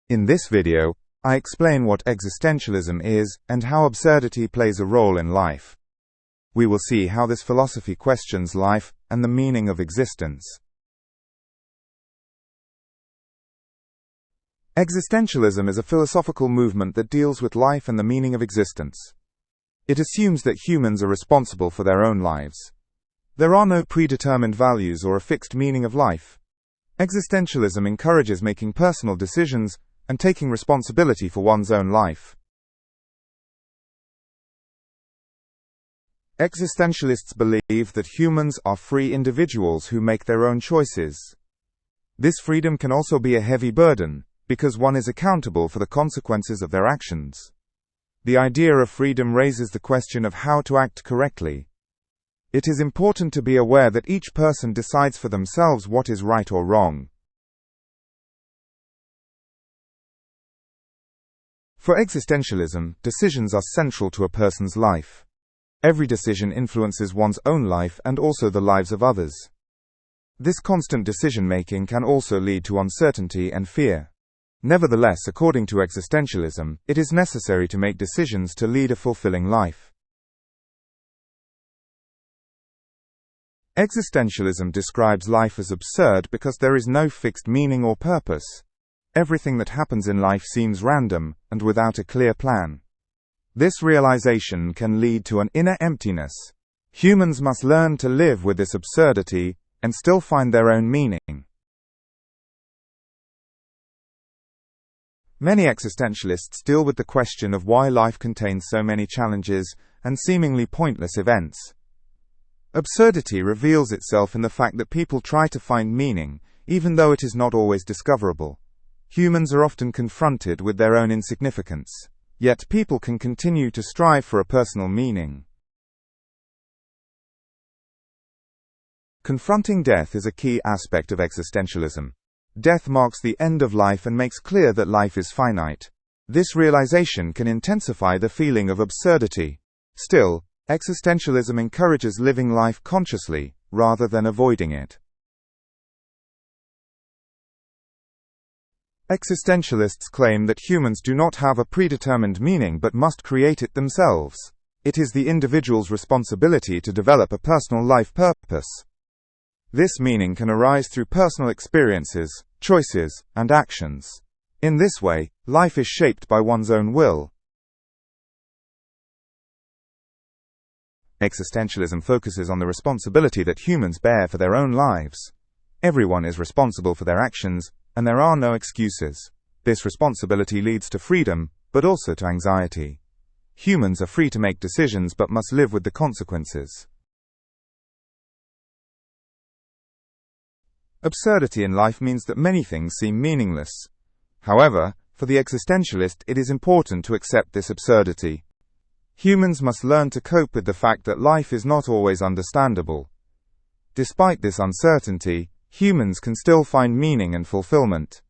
In this video, I explain what existentialism is and how absurdity plays a role in life. We will see how this philosophy questions life and the meaning of existence. Existentialism is a philosophical movement that deals with life and the meaning of existence. It assumes that humans are responsible for their own lives. There are no predetermined values or a fixed meaning of life. Existentialism encourages making personal decisions and taking responsibility for one's own life. Existentialists believe that humans are free individuals who make their own choices. This freedom can also be a heavy burden, because one is accountable for the consequences of their actions. The idea of freedom raises the question of how to act correctly. It is important to be aware that each person decides for themselves what is right or wrong. For existentialism, decisions are central to a person's life. Every decision influences one's own life and also the lives of others. This constant decision-making can also lead to uncertainty and fear. Nevertheless, according to existentialism, it is necessary to make decisions to lead a fulfilling life. Existentialism describes life as absurd because there is no fixed meaning or purpose. Everything that happens in life seems random, and without a clear plan. This realization can lead to an inner emptiness. Humans must learn to live with this absurdity, and still find their own meaning. Many existentialists deal with the question of why life contains so many challenges, and seemingly pointless events. Absurdity reveals itself in the fact that people try to find meaning, even though it is not always discoverable. Humans are often confronted with their own insignificance. Yet people can continue to strive for a personal meaning. Confronting death is a key aspect of existentialism. Death marks the end of life and makes clear that life is finite. This realization can intensify the feeling of absurdity. Still, existentialism encourages living life consciously, rather than avoiding it. Existentialists claim that humans do not have a predetermined meaning but must create it themselves. It is the individual's responsibility to develop a personal life purpose. This meaning can arise through personal experiences, choices, and actions. In this way, life is shaped by one's own will. Existentialism focuses on the responsibility that humans bear for their own lives. Everyone is responsible for their actions, and there are no excuses. This responsibility leads to freedom, but also to anxiety. Humans are free to make decisions but must live with the consequences. Absurdity in life means that many things seem meaningless. However, for the existentialist, it is important to accept this absurdity. Humans must learn to cope with the fact that life is not always understandable. Despite this uncertainty, humans can still find meaning and fulfillment.